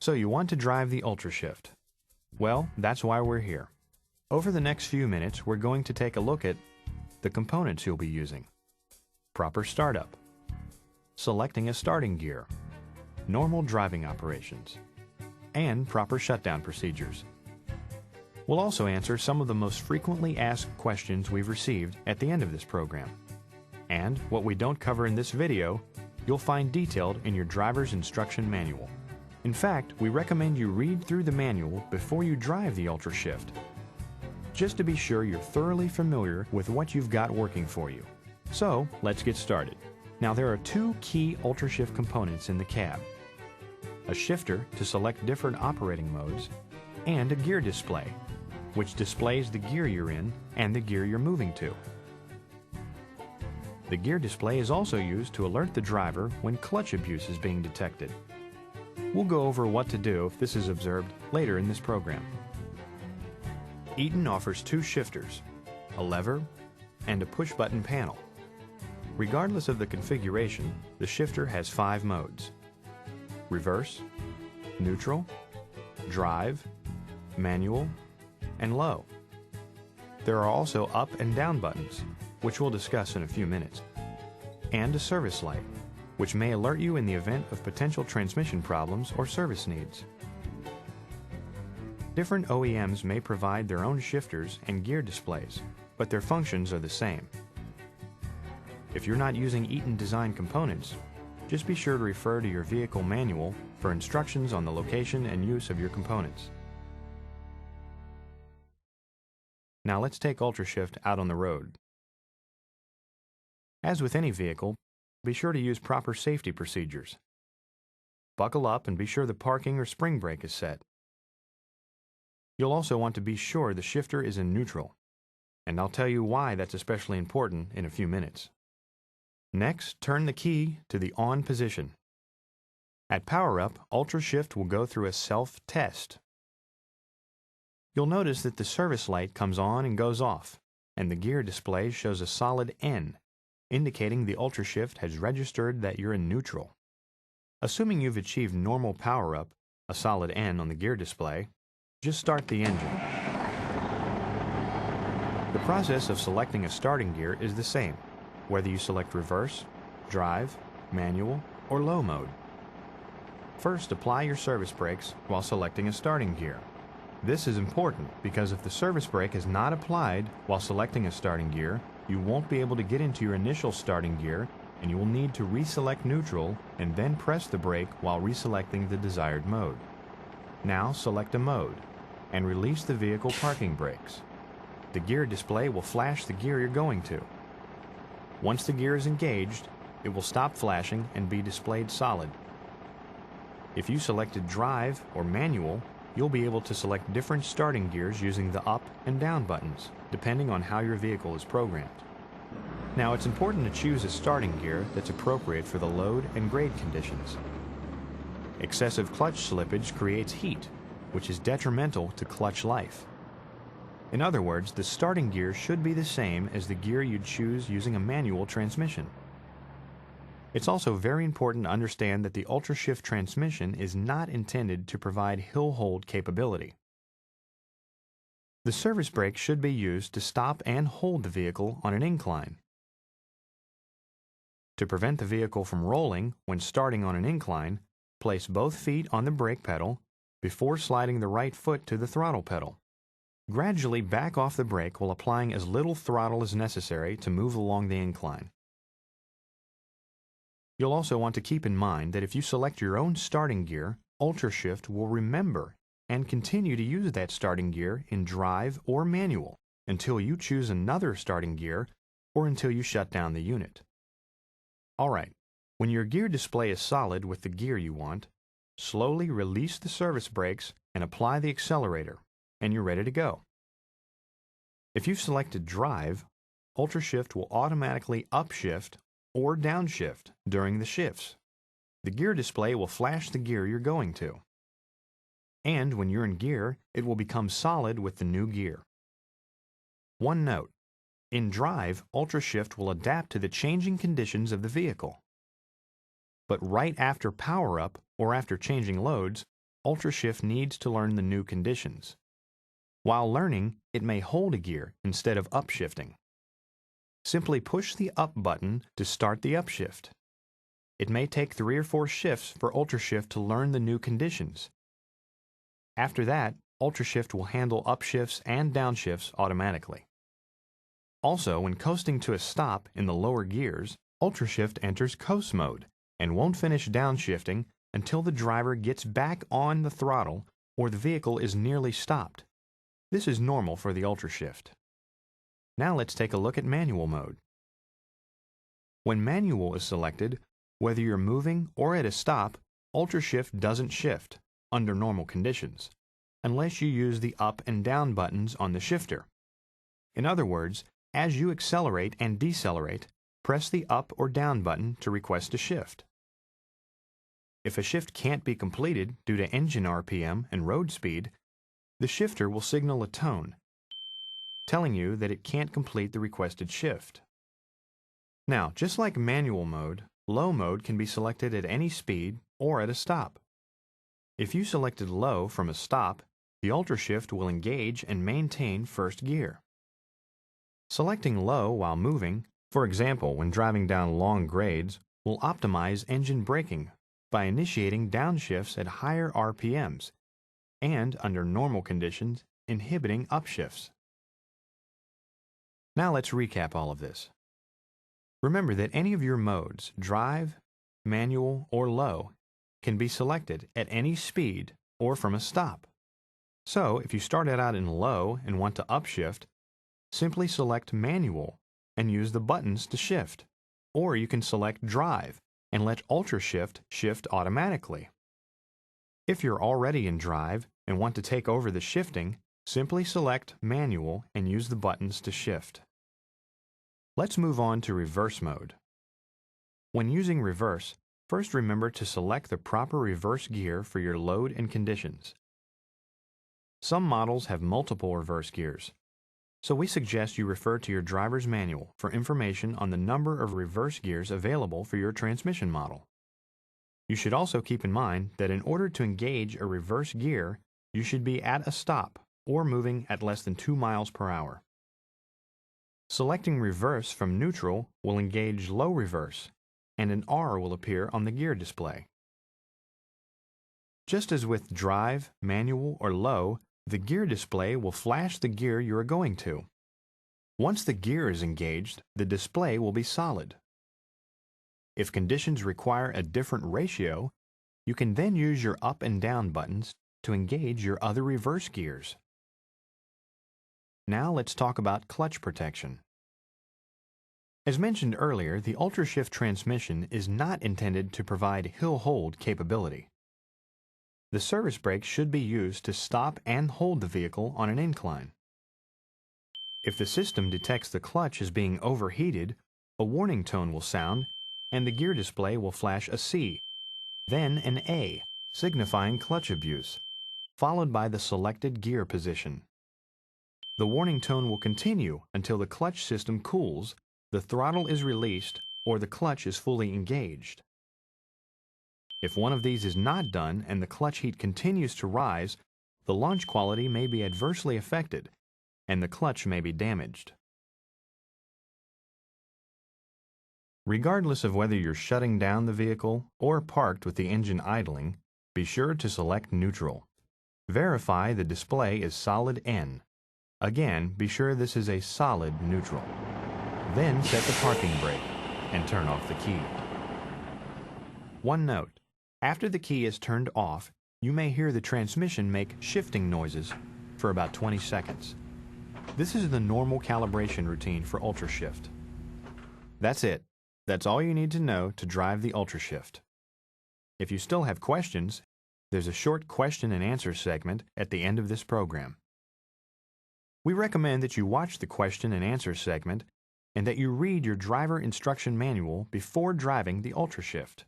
So you want to drive the Ultrashift. Well, that's why we're here. Over the next few minutes, we're going to take a look at the components you'll be using, proper startup, selecting a starting gear, normal driving operations, and proper shutdown procedures. We'll also answer some of the most frequently asked questions we've received at the end of this program. And what we don't cover in this video, you'll find detailed in your driver's instruction manual. In fact, we recommend you read through the manual before you drive the Ultrashift, just to be sure you're thoroughly familiar with what you've got working for you. So, let's get started. Now, there are two key Ultrashift components in the cab: a shifter to select different operating modes, and a gear display, which displays the gear you're in and the gear you're moving to. The gear display is also used to alert the driver when clutch abuse is being detected. We'll go over what to do if this is observed later in this program. Eaton offers two shifters, a lever and a push-button panel. Regardless of the configuration, the shifter has 5 modes: reverse, neutral, drive, manual, and low. There are also up and down buttons, which we'll discuss in a few minutes, and a service light, which may alert you in the event of potential transmission problems or service needs. Different OEMs may provide their own shifters and gear displays, but their functions are the same. If you're not using Eaton design components, just be sure to refer to your vehicle manual for instructions on the location and use of your components. Now let's take Ultrashift out on the road. As with any vehicle, be sure to use proper safety procedures. Buckle up and be sure the parking or spring brake is set. You'll also want to be sure the shifter is in neutral, and I'll tell you why that's especially important in a few minutes. Next, turn the key to the on position. At power up, Ultrashift will go through a self-test. You'll notice that the service light comes on and goes off, and the gear display shows a solid N, indicating the Ultrashift has registered that you're in neutral. Assuming you've achieved normal power-up, a solid N on the gear display, just start the engine. The process of selecting a starting gear is the same, whether you select reverse, drive, manual, or low mode. First, apply your service brakes while selecting a starting gear. This is important because if the service brake is not applied while selecting a starting gear, you won't be able to get into your initial starting gear, and you will need to reselect neutral and then press the brake while reselecting the desired mode. Now select a mode and release the vehicle parking brakes. The gear display will flash the gear you're going to. Once the gear is engaged, it will stop flashing and be displayed solid. If you selected drive or manual, you'll be able to select different starting gears using the up and down buttons, depending on how your vehicle is programmed. Now, it's important to choose a starting gear that's appropriate for the load and grade conditions. Excessive clutch slippage creates heat, which is detrimental to clutch life. In other words, the starting gear should be the same as the gear you'd choose using a manual transmission. It's also very important to understand that the Ultrashift transmission is not intended to provide hill hold capability. The service brake should be used to stop and hold the vehicle on an incline. To prevent the vehicle from rolling when starting on an incline, place both feet on the brake pedal before sliding the right foot to the throttle pedal. Gradually back off the brake while applying as little throttle as necessary to move along the incline. You'll also want to keep in mind that if you select your own starting gear, Ultrashift will remember and continue to use that starting gear in drive or manual until you choose another starting gear or until you shut down the unit. Alright, when your gear display is solid with the gear you want, slowly release the service brakes and apply the accelerator, and you're ready to go. If you've selected drive, Ultrashift will automatically upshift or downshift during the shifts. The gear display will flash the gear you're going to. And when you're in gear, it will become solid with the new gear. One note: in drive, Ultrashift will adapt to the changing conditions of the vehicle. But right after power-up or after changing loads, Ultrashift needs to learn the new conditions. While learning, it may hold a gear instead of upshifting. Simply push the up button to start the upshift. It may take 3 or 4 shifts for Ultrashift to learn the new conditions. After that, Ultrashift will handle upshifts and downshifts automatically. Also, when coasting to a stop in the lower gears, Ultrashift enters coast mode and won't finish downshifting until the driver gets back on the throttle or the vehicle is nearly stopped. This is normal for the Ultrashift. Now let's take a look at manual mode. When manual is selected, whether you're moving or at a stop, Ultrashift doesn't shift, under normal conditions, unless you use the up and down buttons on the shifter. In other words, as you accelerate and decelerate, press the up or down button to request a shift. If a shift can't be completed due to engine RPM and road speed, the shifter will signal a tone, telling you that it can't complete the requested shift. Now, just like manual mode, low mode can be selected at any speed or at a stop. If you selected low from a stop, the Ultrashift will engage and maintain first gear. Selecting low while moving, for example when driving down long grades, will optimize engine braking by initiating downshifts at higher RPMs and, under normal conditions, inhibiting upshifts. Now let's recap all of this. Remember that any of your modes, drive, manual, or low, can be selected at any speed or from a stop. So, if you started out in low and want to upshift, simply select manual and use the buttons to shift. Or you can select drive and let Ultrashift shift automatically. If you're already in drive and want to take over the shifting, simply select manual and use the buttons to shift. Let's move on to reverse mode. When using reverse, first remember to select the proper reverse gear for your load and conditions. Some models have multiple reverse gears, so we suggest you refer to your driver's manual for information on the number of reverse gears available for your transmission model. You should also keep in mind that in order to engage a reverse gear, you should be at a stop or moving at less than 2 miles per hour. Selecting reverse from neutral will engage low reverse, and an R will appear on the gear display. Just as with drive, manual, or low, the gear display will flash the gear you are going to. Once the gear is engaged, the display will be solid. If conditions require a different ratio, you can then use your up and down buttons to engage your other reverse gears. Now let's talk about clutch protection. As mentioned earlier, the Ultrashift transmission is not intended to provide hill hold capability. The service brake should be used to stop and hold the vehicle on an incline. If the system detects the clutch as being overheated, a warning tone will sound and the gear display will flash a C, then an A, signifying clutch abuse, followed by the selected gear position. The warning tone will continue until the clutch system cools, the throttle is released, or the clutch is fully engaged. If one of these is not done and the clutch heat continues to rise, the launch quality may be adversely affected and the clutch may be damaged. Regardless of whether you're shutting down the vehicle or parked with the engine idling, be sure to select neutral. Verify the display is solid N. Again, be sure this is a solid neutral. Then set the parking brake and turn off the key. One note: after the key is turned off, you may hear the transmission make shifting noises for about 20 seconds. This is the normal calibration routine for Ultrashift. That's it. That's all you need to know to drive the Ultrashift. If you still have questions, there's a short question and answer segment at the end of this program. We recommend that you watch the question and answer segment and that you read your driver instruction manual before driving the Ultrashift.